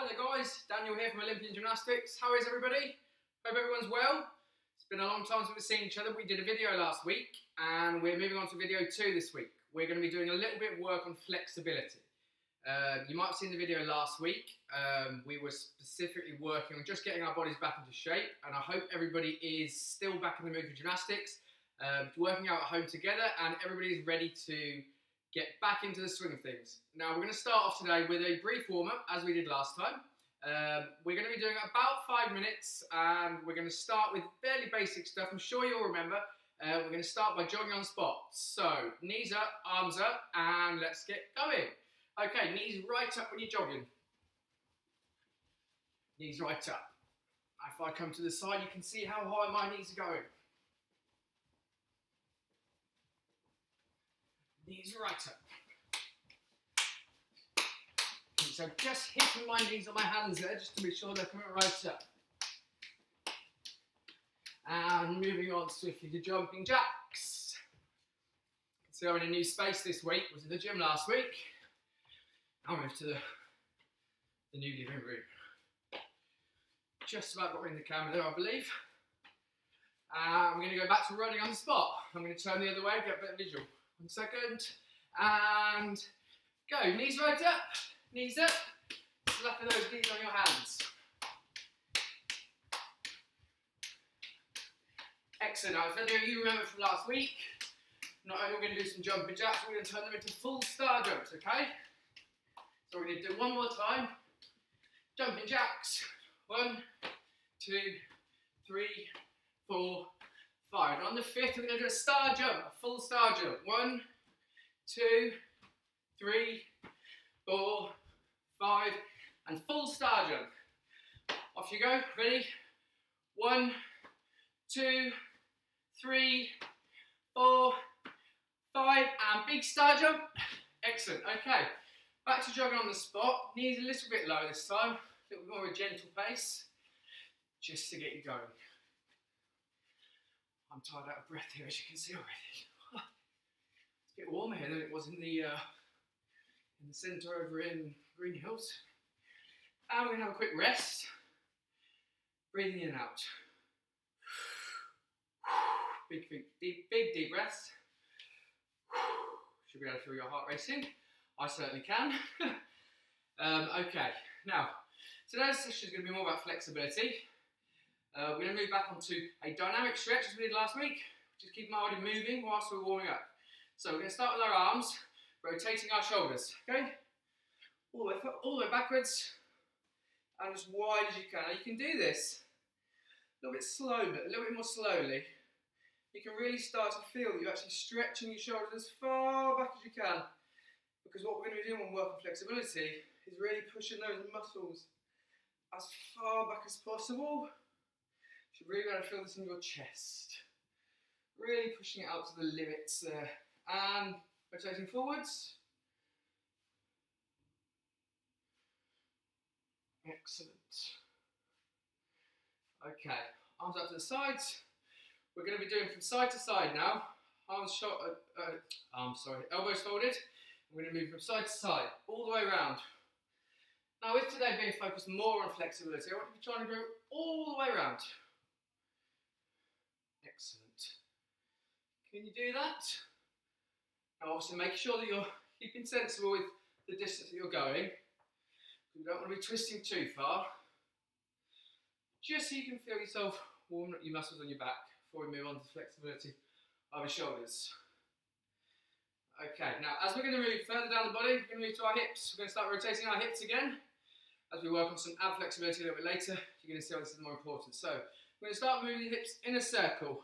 Hi there guys, Daniel here from Olympian Gymnastics. How is everybody? Hope everyone's well. It's been a long time since we've seen each other. We did a video last week and we're moving on to video 2 this week. We're going to be doing a little bit of work on flexibility. You might have seen the video last week. We were specifically working on just getting our bodies back into shape, and I hope everybody is still back in the mood for gymnastics, working out at home together, and everybody is ready to get back into the swing of things. Now we're going to start off today with a brief warm-up as we did last time. We're going to be doing about 5 minutes and we're going to start with fairly basic stuff. I'm sure you'll remember. We're going to start by jogging on the spot. So knees up, arms up, and let's get going. Okay, knees right up when you're jogging. Knees right up. If I come to the side, you can see how high my knees are going. Knees right up. So just hitting my knees on my hands there, just to be sure they're coming right up. And moving on swiftly to jumping jacks. So I'm in a new space this week. Was in the gym last week. I'll move to the new living room. Just about got rid of the camera there, I believe. I'm going to go back to running on the spot. I'm going to turn the other way, get a better visual. 1 second, and go. Knees right up, knees up, slapping those knees on your hands. Excellent. Now, if any of you remember from last week, not only are we going to do some jumping jacks, we're going to turn them into full star jumps, okay? So we're going to do one more time. Jumping jacks. 1, 2, 3, 4, 5. And on the 5th, we're going to do a star jump, a full star jump. 1, 2, 3, 4, 5, and full star jump. Off you go. Ready? 1, 2, 3, 4, 5, and big star jump. Excellent. Okay, back to jogging on the spot. Knees a little bit low this time, a little bit more of a gentle pace, just to get you going. I'm tired out of breath here, as you can see already. It's a bit warmer here than it was in the centre over in Green Hills. And we're going to have a quick rest. Breathing in and out. Big deep breaths. Should be able to feel your heart racing. I certainly can. Okay, now, today's session is going to be more about flexibility. We're going to move back onto a dynamic stretch as we did last week. Just keep my body moving whilst we're warming up. So we're going to start with our arms, rotating our shoulders, okay? All the way backwards, and as wide as you can. Now you can do this a little bit slow, but a little bit more slowly. You can really start to feel that you're actually stretching your shoulders as far back as you can. Because what we're going to be doing when we work on flexibility is really pushing those muscles as far back as possible. You should really be able to feel this in your chest. Really pushing it out to the limits there. And rotating forwards. Excellent. Okay, arms out to the sides. We're going to be doing from side to side now. Elbows folded. We're going to move from side to side, all the way around. Now with today being focused more on flexibility, I want you to be trying to go all the way around. Excellent. Can you do that? Now obviously make sure that you're keeping sensible with the distance that you're going. You don't want to be twisting too far. Just so you can feel yourself warming up your muscles on your back before we move on to flexibility of your shoulders. Okay, now as we're going to move further down the body, we're going to move to our hips. We're going to start rotating our hips again. As we work on some ab flexibility a little bit later, you're going to see how this is more important. So, we're going to start moving the hips in a circle.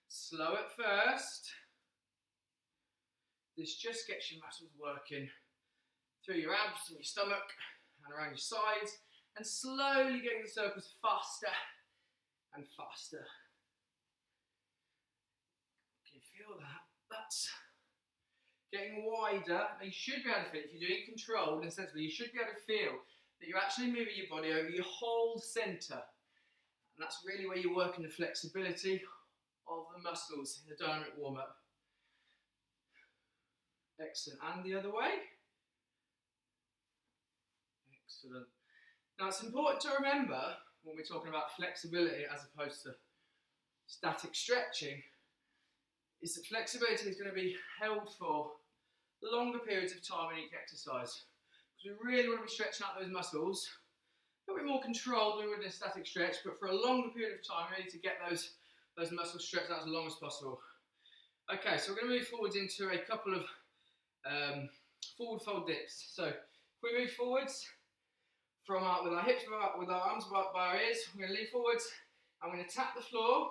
Slow at first. This just gets your muscles working through your abs and your stomach and around your sides, and slowly getting the circles faster and faster. Can you feel that? That's getting wider. Now you should be able to feel, if you're doing it controlled and sensibly, you should be able to feel that you're actually moving your body over your whole centre. And that's really where you're working the flexibility of the muscles in the dynamic warm-up. Excellent. And the other way. Excellent. Now it's important to remember when we're talking about flexibility as opposed to static stretching, is that flexibility is going to be held for longer periods of time in each exercise. Because we really want to be stretching out those muscles, a little bit more controlled than with a static stretch, but for a longer period of time, really to get those muscles stretched out as long as possible. Okay, so we're going to move forwards into a couple of forward fold dips. So if we move forwards with our hips, with our arms by our ears, we're going to lean forwards and we're going to tap the floor.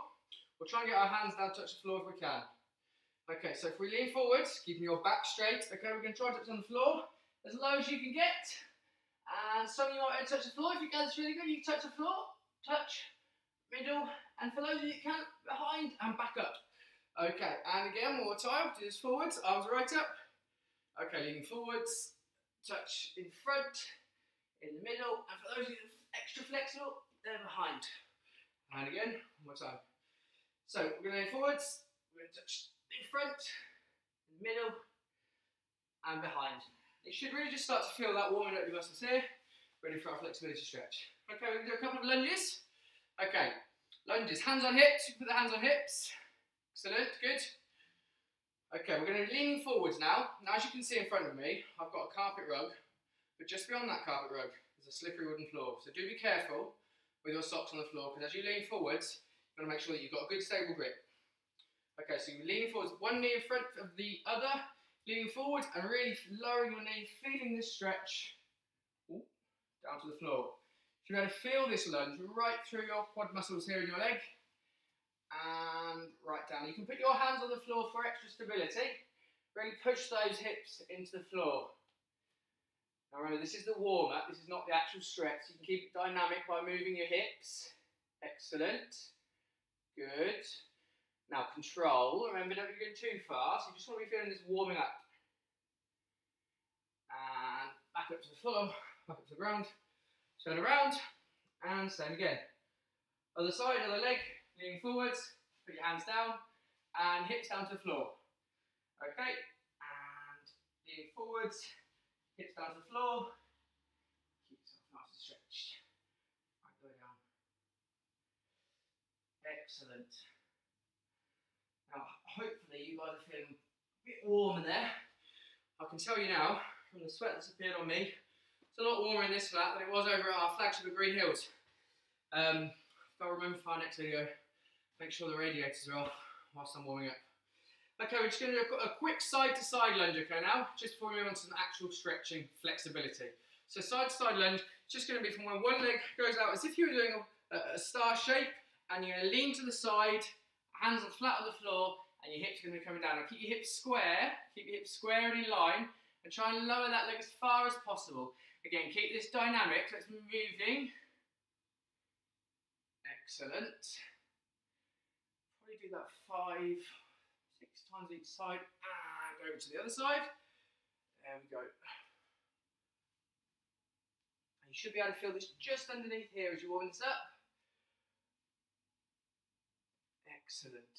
We'll try and get our hands down, touch the floor if we can. Okay, so if we lean forwards, keeping your back straight, okay, we're going to try to touch on the floor as low as you can get. And some of you might want to touch the floor. If you can, it's really good. You can touch the floor, touch, middle, and for those of you that can, behind and back up. Okay, and again, one more time, do this forwards, arms right up. Okay, leaning forwards, touch in front, in the middle, and for those of you that are extra flexible, they're behind. And again, one more time. So we're going to lean forwards, we're going to touch in front, in the middle, and behind. You should really just start to feel that warming up your muscles here, ready for our flexibility stretch. Okay, we're going to do a couple of lunges. Okay, lunges, hands on hips, you put the hands on hips. Excellent, good. Okay, we're going to be leaning forwards now. Now, as you can see in front of me, I've got a carpet rug, but just beyond that carpet rug, there's a slippery wooden floor. So do be careful with your socks on the floor, because as you lean forwards, you've got to make sure that you've got a good stable grip. Okay, so you're leaning forwards, one knee in front of the other, leaning forward and really lowering your knee, feeling this stretch down to the floor. So you're going to feel this lunge right through your quad muscles here in your leg and right down. You can put your hands on the floor for extra stability. Really push those hips into the floor. Now remember, this is the warm-up, this is not the actual stretch. You can keep it dynamic by moving your hips. Excellent. Good. Now control, remember don't be going too fast, you just want to be feeling this warming up. And back up to the floor, back up to the ground, turn around, and same again. Other side, other leg, leaning forwards, put your hands down, and hips down to the floor. Okay, and leaning forwards, hips down to the floor, keep yourself nice and stretched. Right, go down. Excellent. Now, hopefully you guys are feeling a bit warmer there. I can tell you now, from the sweat that's appeared on me, it's a lot warmer in this flat than it was over at our flagship at Green Hills. If I remember for our next video, make sure the radiators are off whilst I'm warming up. Okay, we're just going to do a quick side-to-side lunge, okay, now, just before we move on to some actual stretching flexibility. So side-to-side lunge, just going to be from when one leg goes out as if you were doing a star shape, and you're going to lean to the side, hands are flat on the floor, and your hips are going to be coming down. Now keep your hips square and in line, and try and lower that leg as far as possible. Again, keep this dynamic, so it's moving. Excellent. Probably do that 5, 6 times each side, and over to the other side. There we go. And you should be able to feel this just underneath here as you warm this up. Excellent.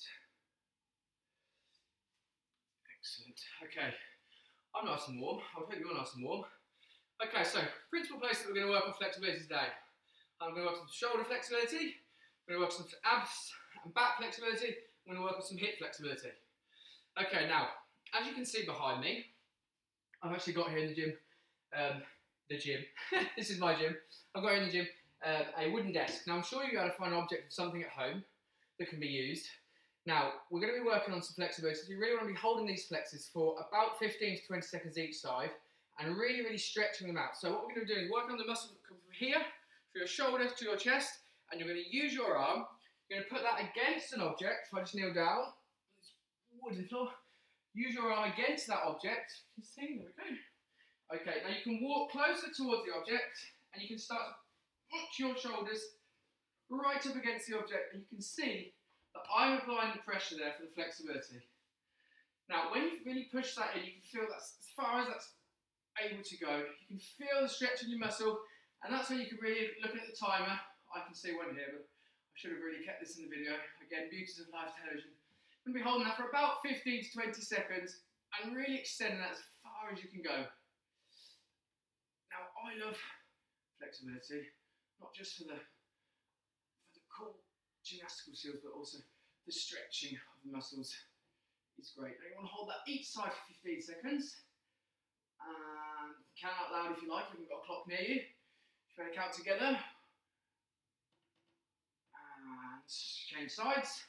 Excellent. Okay, I'm nice and warm. I hope you're nice and warm. Okay, so principal places that we're going to work on flexibility today. I'm going to work on some shoulder flexibility. I'm going to work on some abs and back flexibility. I'm going to work on some hip flexibility. Okay, now, as you can see behind me, I've actually got here in the gym, this is my gym, I've got here in the gym a wooden desk. Now I'm sure you'll be able to find an object of something at home that can be used. Now, we're going to be working on some flexibility, so you really want to be holding these flexes for about 15 to 20 seconds each side, and really, really stretching them out. So what we're going to do is work on the muscle that comes from here, from your shoulder to your chest, and you're going to use your arm, you're going to put that against an object. If I just kneel down, this wooden floor, use your arm against that object. You can see, there we go. Okay, now you can walk closer towards the object, and you can start to put your shoulders right up against the object, and you can see that I'm applying the pressure there for the flexibility. Now, when you really push that in, you can feel that as far as that's able to go, you can feel the stretch in your muscle, and that's when you can really, looking at the timer, I can see one here, but I should have really kept this in the video. Again, beauties of live television. I'm going to be holding that for about 15 to 20 seconds, and really extending that as far as you can go. Now, I love flexibility, not just for the cool gymnastical skills, but also the stretching of the muscles is great. Now you want to hold that each side for 15 seconds. And count out loud if you like, if you've got a clock near you. If you want to count together. And change sides.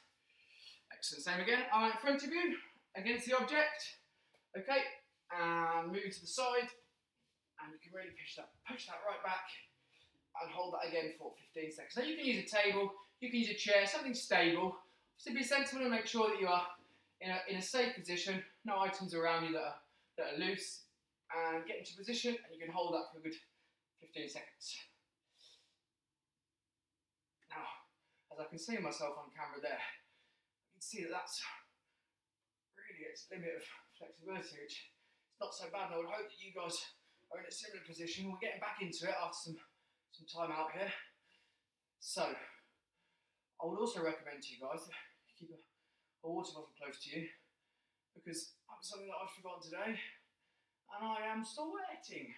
Excellent, same again. Arm in front of you, against the object. Okay, and moving to the side. And you can really push that right back. And hold that again for 15 seconds. Now you can use a table, you can use a chair, something stable. So be sensible and make sure that you are in a safe position, no items around you that are loose. And get into position, and you can hold that for a good 15 seconds. Now, as I can see myself on camera there, you can see that that's really its limit of flexibility, which is not so bad, and I would hope that you guys are in a similar position. We're getting back into it after some time out here. So, I would also recommend to you guys to keep a water bottle close to you, because that was something that I'd forgotten today. And I am sweating.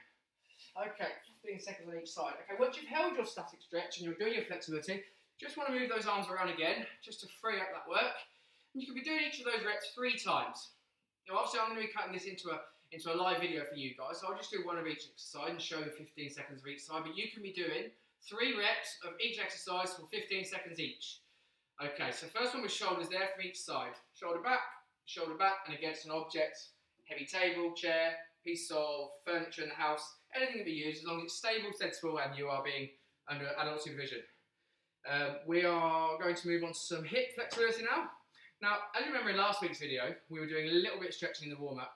Okay, 15 seconds on each side. Okay, once you've held your static stretch and you're doing your flexibility, just want to move those arms around again, just to free up that work. And you can be doing each of those reps 3 times. Now obviously I'm going to be cutting this into a live video for you guys, so I'll just do 1 of each exercise and show 15 seconds of each side, but you can be doing 3 reps of each exercise for 15 seconds each. Okay, so first one with shoulders there from each side. Shoulder back, and against an object, heavy table, chair, piece of furniture in the house, anything that we use, as long as it's stable, sensible, and you are being under adult supervision. We are going to move on to some hip flexibility now. Now, as you remember in last week's video, we were doing a little bit of stretching in the warm-up.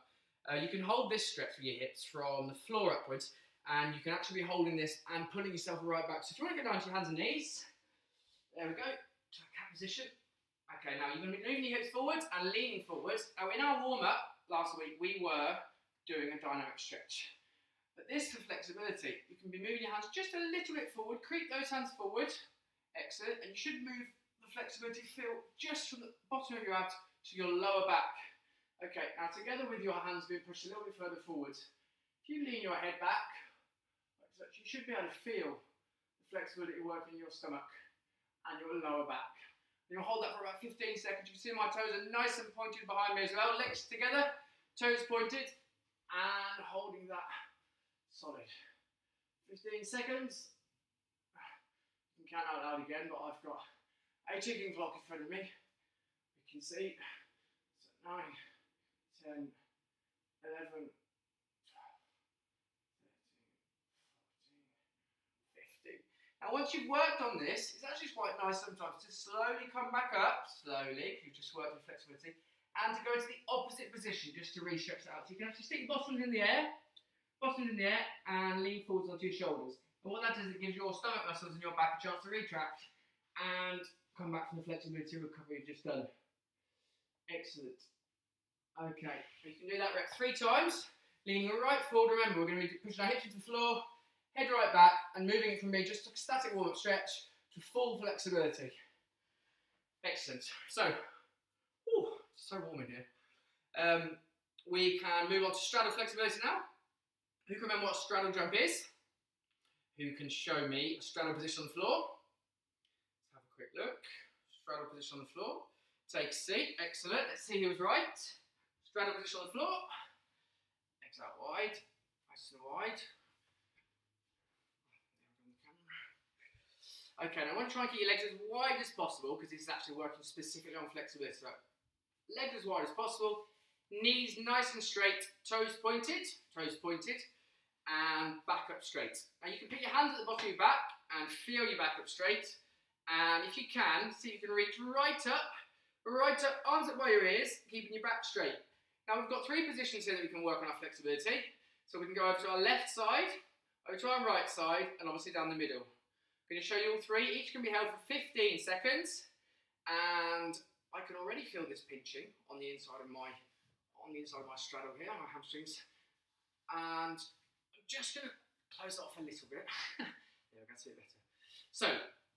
You can hold this stretch with your hips from the floor upwards, and you can actually be holding this and pulling yourself right back. So if you want to get down to your hands and knees, there we go, to a cat position. Okay, now you're going to be moving your hips forwards and leaning forwards. Now in our warm-up last week, we were doing a dynamic stretch. But this for flexibility, you can be moving your hands just a little bit forward, creep those hands forward, excellent, and you should move the flexibility feel just from the bottom of your abs to your lower back. Okay, now together with your hands being pushed a little bit further forward, if you lean your head back, like such, you should be able to feel the flexibility working in your stomach and your lower back. You'll hold that for about 15 seconds. You can see my toes are nice and pointed behind me as well, legs together, toes pointed, and holding that solid. 15 seconds. You can count out loud again, but I've got a ticking clock in front of me. You can see. So 9, 10, 11, 12, 13, 14, 15. Now once you've worked on this, it's actually quite nice sometimes to slowly come back up, slowly, if you've just worked on flexibility, and to go into the opposite position just to re-stretch that out. So you can actually stick your bottoms in the air, and lean forwards onto your shoulders. And what that does, it gives your stomach muscles and your back a chance to retract and come back from the flexibility recovery you've just done. Excellent. Okay, you can do that rep 3 times, leaning right forward. Remember, we're going to be pushing our hips into the floor, head right back, and moving it from being just a static warm-up stretch to full flexibility. Excellent. So, it's so warm in here. We can move on to straddle flexibility now. Who can remember what a straddle jump is? Who can show me a straddle position on the floor? Let's have a quick look. Straddle position on the floor. Take a seat. Excellent. Let's see who was right. Straddle position on the floor. Legs out wide. Nice and wide. Okay, now I want to try and keep your legs as wide as possible because this is actually working specifically on flexibility. So, legs as wide as possible. Knees nice and straight. Toes pointed, and back up straight. Now you can put your hands at the bottom of your back and feel your back up straight. And if you can, see if you can reach right up, arms up by your ears, keeping your back straight. Now we've got 3 positions here that we can work on our flexibility. So we can go over to our left side, over to our right side, and obviously down the middle. I'm going to show you all 3. Each can be held for 15 seconds. And I can already feel this pinching on the inside of my straddle here, my hamstrings. And I'm just going to close it off a little bit. There we go, see it better. So,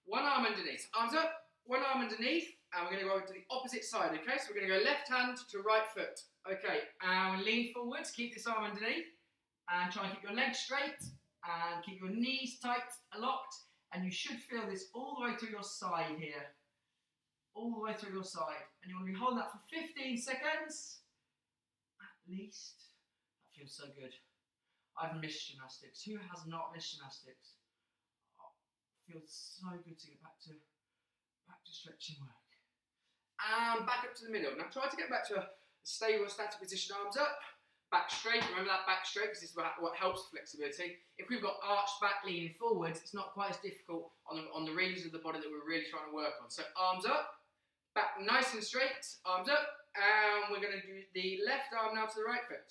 1 arm underneath. Arms up, 1 arm underneath, and we're going to go over to the opposite side, okay? So we're going to go left hand to right foot. Okay, and lean forwards, keep this arm underneath, and try and keep your legs straight, and keep your knees tight, locked, and you should feel this all the way through your side here. All the way through your side. And you want to be holding that for 15 seconds, at least. That feels so good. I've missed gymnastics. Who has not missed gymnastics? Oh, it feels so good to get back to stretching work. And back up to the middle. Now try to get back to a stable, static position, arms up. Back straight, remember that back straight, because this is what helps flexibility. If we've got arched back leaning forwards, it's not quite as difficult on the regions of the body that we're really trying to work on. So arms up, back nice and straight, arms up, and we're going to do the left arm now to the right foot.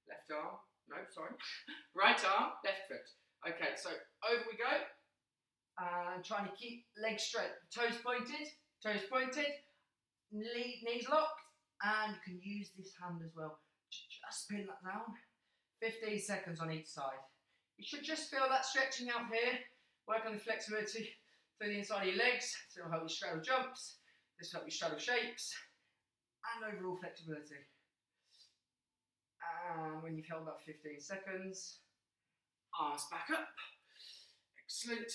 Left arm, no, sorry. Right arm, left foot. Okay, so over we go. And trying to keep legs straight, toes pointed, knees locked, and you can use this hand as well. Just pin that down. 15 seconds on each side. You should just feel that stretching out here. Work on the flexibility through the inside of your legs. This will help you straddle jumps. This will help you straddle shapes. And overall flexibility. And when you've held that 15 seconds, arms back up. Excellent.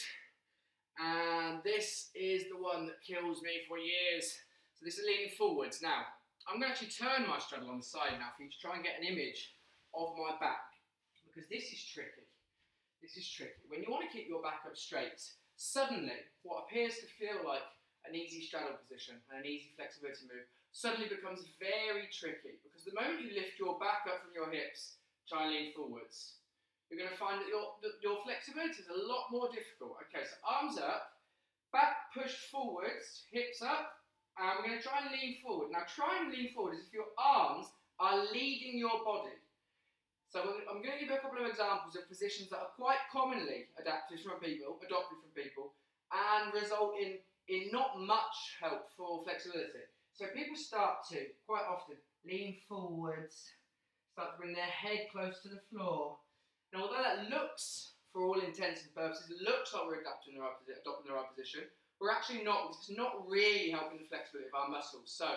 And this is the one that kills me for years. So this is leaning forwards. Now, I'm going to actually turn my straddle on the side now for you to try and get an image of my back, because this is tricky. This is tricky. When you want to keep your back up straight, suddenly what appears to feel like an easy straddle position and an easy flexibility move suddenly becomes very tricky, because the moment you lift your back up from your hips, try and lean forwards, you're going to find that your flexibility is a lot more difficult. Okay, so arms up, back pushed forwards, hips up, and we're going to try and lean forward. Now try and lean forward as if your arms are leading your body. So I'm going to give you a couple of examples of positions that are quite commonly adopted from people, and result in not much help for flexibility. So people start to, quite often, lean forwards, start to bring their head close to the floor. Now although that looks, for all intents and purposes, looks like we're adopting the right position, we're actually not, because it's not really helping the flexibility of our muscles. So,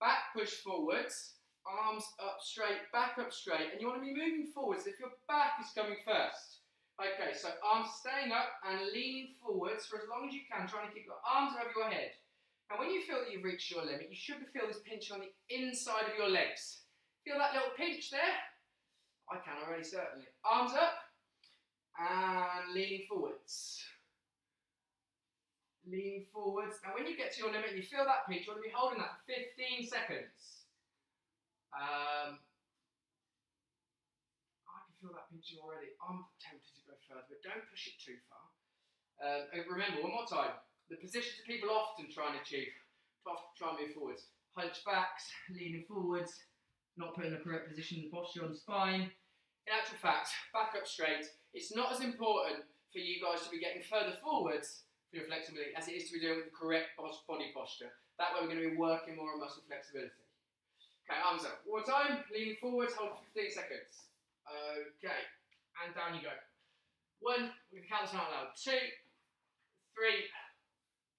back push forwards, arms up straight, back up straight, and you want to be moving forwards as if your back is coming first. Okay, so arms staying up and leaning forwards for as long as you can, trying to keep your arms above your head. Now when you feel that you've reached your limit, you should feel this pinch on the inside of your legs. Feel that little pinch there? I can already, certainly. Arms up, and leaning forwards. Lean forwards. Now when you get to your limit and you feel that pinch, you want to be holding that for 15 seconds. I can feel that pinching already. I'm tempted to go further, but don't push it too far. Remember, one more time, the positions that people often try and achieve, try and move forwards. Hunchbacks, leaning forwards, not putting the correct position and posture on the spine. In actual fact, back up straight. It's not as important for you guys to be getting further forwards for your flexibility as it is to be doing with the correct body posture. That way we're going to be working more on muscle flexibility. Okay, arms up. One more time, lean forwards, hold for 15 seconds. Okay, and down you go. 1, we can count this out loud. 2, 3,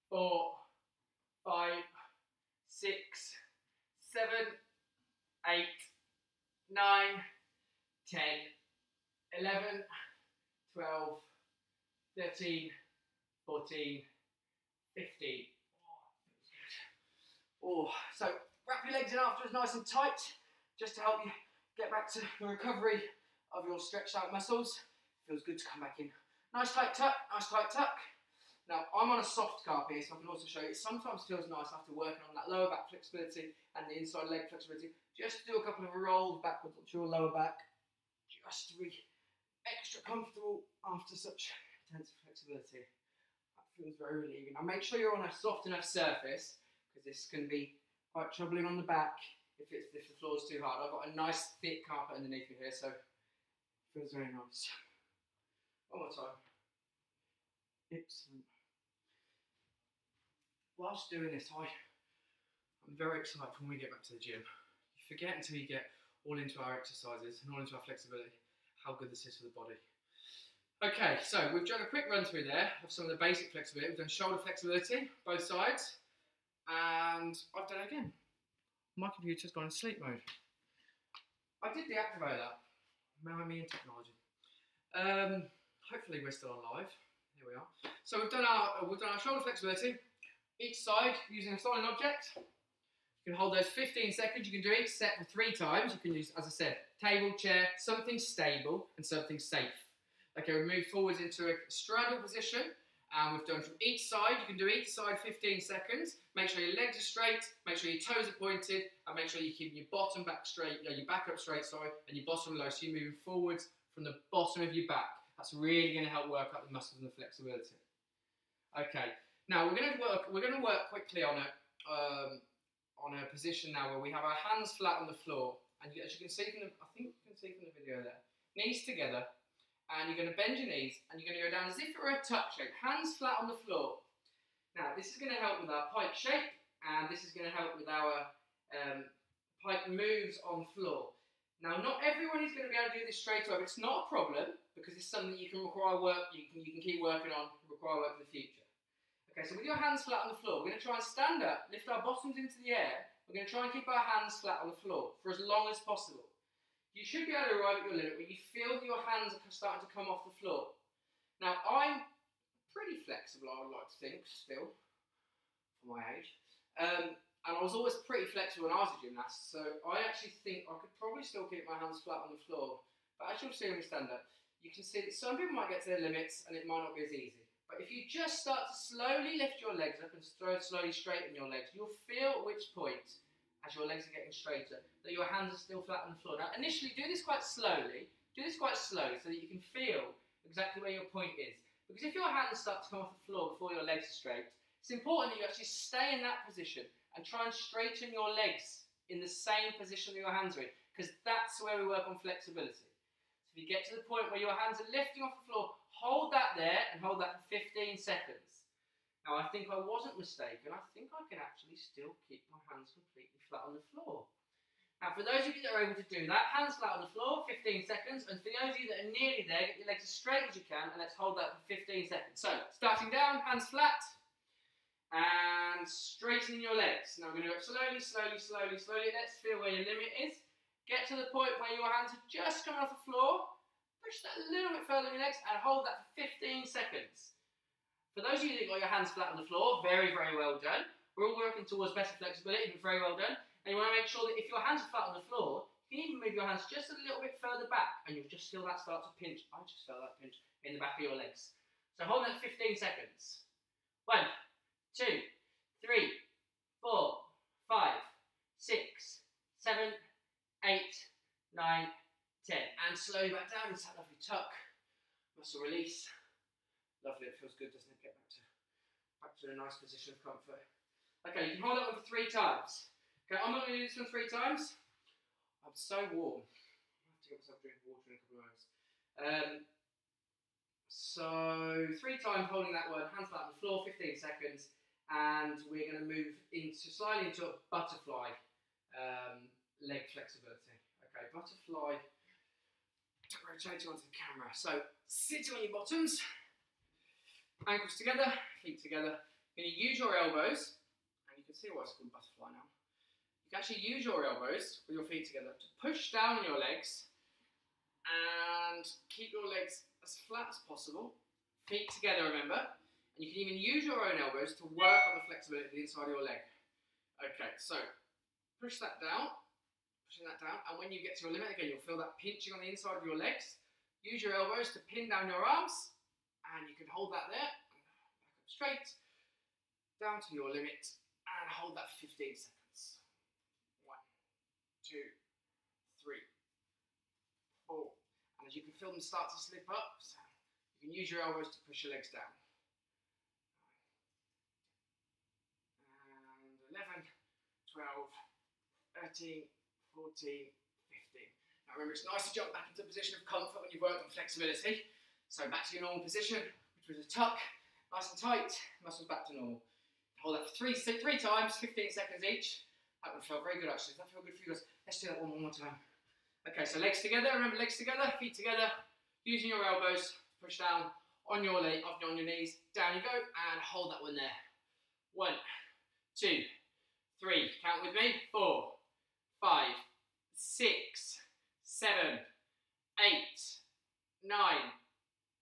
4, 5, 6, 7, 8, 9, 10, 11, 12, 13, 14, 15. Oh, so wrap your legs in afterwards nice and tight, just to help you get back to the recovery of your stretched out muscles. Feels good to come back in. Nice tight tuck, nice tight tuck. Now, I'm on a soft carpet here, so I can also show you. It sometimes feels nice after working on that lower back flexibility and the inside leg flexibility, just to do a couple of rolls backwards onto your lower back, just to be extra comfortable after such intense flexibility. That feels very relieving. Now, make sure you're on a soft enough surface, because this can be quite troubling on the back if the floor is too hard. I've got a nice thick carpet underneath me here, so it feels very nice. One more time. Excellent. Whilst doing this, I'm very excited when we get back to the gym. You forget until you get all into our exercises and all into our flexibility how good this is for the body. Okay, so we've done a quick run through there of some of the basic flexibility. We've done shoulder flexibility, both sides, and I've done it again. My computer's gone in sleep mode. I did deactivate that. Me and technology. Hopefully we're still alive. Here we are. So we've done our shoulder flexibility. Each side using a solid object. You can hold those 15 seconds. You can do each set for 3 times. You can use, as I said, table, chair, something stable and something safe. Okay, we move forwards into a straddle position. And we've done from each side. You can do each side 15 seconds. Make sure your legs are straight. Make sure your toes are pointed. And make sure you're keeping your bottom back straight, your back up straight, sorry, and your bottom low. So you're moving forwards from the bottom of your back. That's really going to help work out the muscles and the flexibility. Okay, now we're going to work quickly on a position now where we have our hands flat on the floor. And as you can see from I think you can see from the video there, knees together. And you're going to bend your knees and you're going to go down as if it were a tuck shape, hands flat on the floor. Now this is going to help with our pike shape and this is going to help with our pike moves on floor. Now not everyone is going to be able to do this straight away, but it's not a problem because it's something that you can require work, you can keep working on, require work for the future. Okay, so with your hands flat on the floor, we're going to try and stand up, lift our bottoms into the air. We're going to try and keep our hands flat on the floor for as long as possible. You should be able to arrive at your limit where you feel that your hands are starting to come off the floor. Now, I'm pretty flexible, I would like to think, still, for my age. And I was always pretty flexible when I was a gymnast, so I actually think I could probably still keep my hands flat on the floor. But as you'll see when we stand up, you can see that some people might get to their limits and it might not be as easy. But if you just start to slowly lift your legs up and slowly straighten your legs, you'll feel at which point, as your legs are getting straighter, that your hands are still flat on the floor. Now, initially, do this quite slowly so that you can feel exactly where your point is. Because if your hands start to come off the floor before your legs are straight, it's important that you actually stay in that position and try and straighten your legs in the same position that your hands are in, because that's where we work on flexibility. So if you get to the point where your hands are lifting off the floor, hold that there and hold that for 15 seconds. Now, I think I wasn't mistaken. I think I can actually still keep my hands completely flat on the floor. Now, for those of you that are able to do that, hands flat on the floor, 15 seconds. And for those of you that are nearly there, get your legs as straight as you can, and let's hold that for 15 seconds. So, starting down, hands flat, and straightening your legs. Now, we're going to go slowly, slowly, slowly, slowly. Let's feel where your limit is. Get to the point where your hands are just coming off the floor. Push that a little bit further in your legs, and hold that for 15 seconds. For those of you that got your hands flat on the floor, very, very well done. We're all working towards better flexibility, but very well done. And you want to make sure that if your hands are flat on the floor, you can even move your hands just a little bit further back, and you'll just feel that start to pinch. I just felt that pinch in the back of your legs. So hold that 15 seconds. 1, 2, 3, 4, 5, 6, 7, 8, 9, 10. And slowly back down into that lovely tuck. Muscle release. Lovely, it feels good, doesn't it? Get back to a nice position of comfort. Okay, you can hold that one for 3 times. Okay, I'm not going to do this one 3 times. I'm so warm. I have to get myself a drink of water in a couple of moments. So 3 times holding that one, hands flat on the floor, 15 seconds, and we're going to move slightly into a butterfly leg flexibility. Okay, butterfly. Rotating onto the camera. So sitting on your bottoms. Ankles together, feet together. You're going to use your elbows, and you can see why it's called butterfly now. You can actually use your elbows with your feet together to push down on your legs and keep your legs as flat as possible. Feet together, remember. And you can even use your own elbows to work on the flexibility of the inside of your leg. Okay, so push that down, pushing that down, and when you get to your limit, again, you'll feel that pinching on the inside of your legs. Use your elbows to pin down your arms. And you can hold that there, back up straight, down to your limit, and hold that for 15 seconds. 1, 2, 3, 4. And as you can feel them start to slip up, so you can use your elbows to push your legs down. And 11, 12, 13, 14, 15. Now remember, it's nice to jump back into a position of comfort when you've worked on flexibility. So back to your normal position, which was a tuck, nice and tight, muscles back to normal. Hold that for 3 times, 15 seconds each. That one felt very good actually. Does that feel good for you guys? Let's do that one more time. Okay, so legs together, remember legs together, feet together, using your elbows, push down on your leg, up on your knees, down you go, and hold that one there. 1, 2, 3, count with me, 4, 5, 6, 7, 8, 9,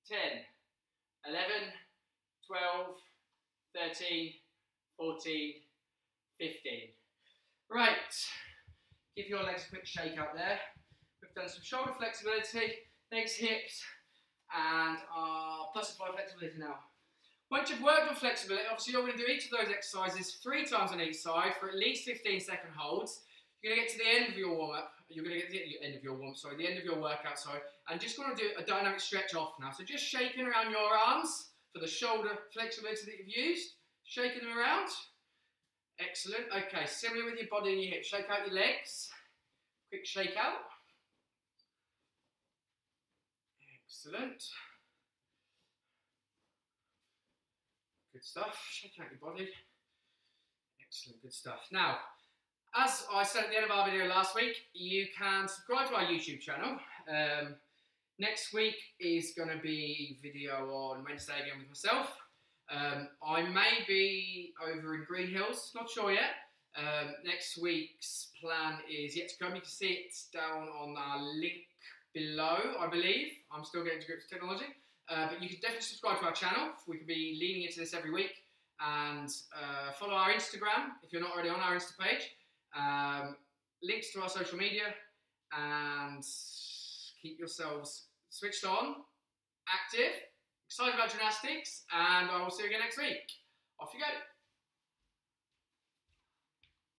10, 11, 12, 13, 14, 15. Right, give your legs a quick shake out there. We've done some shoulder flexibility, legs, hips, and our butterfly flexibility now. Once you've worked on flexibility, obviously you're going to do each of those exercises 3 times on each side for at least 15-second holds. You're going to get to the end of your warm-up, you're going to get to the end of your warm-up, sorry, the end of your workout, sorry, and just going to do a dynamic stretch off now. So just shaking around your arms for the shoulder flexibility that you've used, shaking them around. Excellent. Okay, similar with your body and your hips. Shake out your legs. Quick shake out. Excellent. Good stuff. Shake out your body. Excellent, good stuff. Now, as I said at the end of our video last week, you can subscribe to our YouTube channel. Next week is going to be video on Wednesday again with myself. I may be over in Green Hills, not sure yet. Next week's plan is yet to come. You can see it down on our link below, I believe. I'm still getting to grips with technology. But you can definitely subscribe to our channel. We could be leaning into this every week. And follow our Instagram if you're not already on our Insta page. Links to our social media. And keep yourselves switched on, active, excited about gymnastics, and I will see you again next week. Off you go.